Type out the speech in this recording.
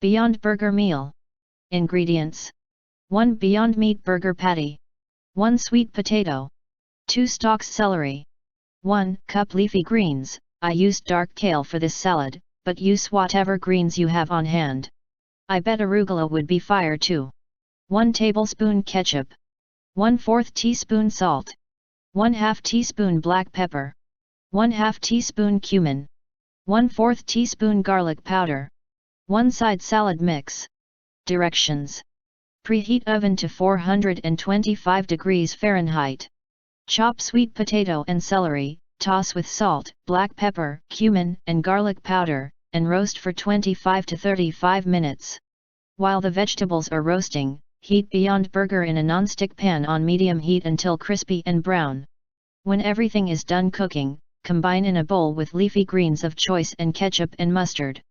Beyond Burger meal. Ingredients: 1 Beyond Meat burger patty, 1 sweet potato, 2 stalks celery, 1 cup leafy greens. I used dark kale for this salad, but use whatever greens you have on hand. I bet arugula would be fire too. 1 tablespoon ketchup, 1/4 teaspoon salt, 1/2 teaspoon black pepper, 1/2 teaspoon cumin, 1/4 teaspoon garlic powder, 1 side salad mix. Directions: preheat oven to 425 degrees Fahrenheit. Chop sweet potato and celery, toss with salt, black pepper, cumin, and garlic powder, and roast for 25 to 35 minutes. While the vegetables are roasting, heat Beyond Burger in a non-stick pan on medium heat until crispy and brown. When everything is done cooking, combine in a bowl with leafy greens of choice and ketchup and mustard.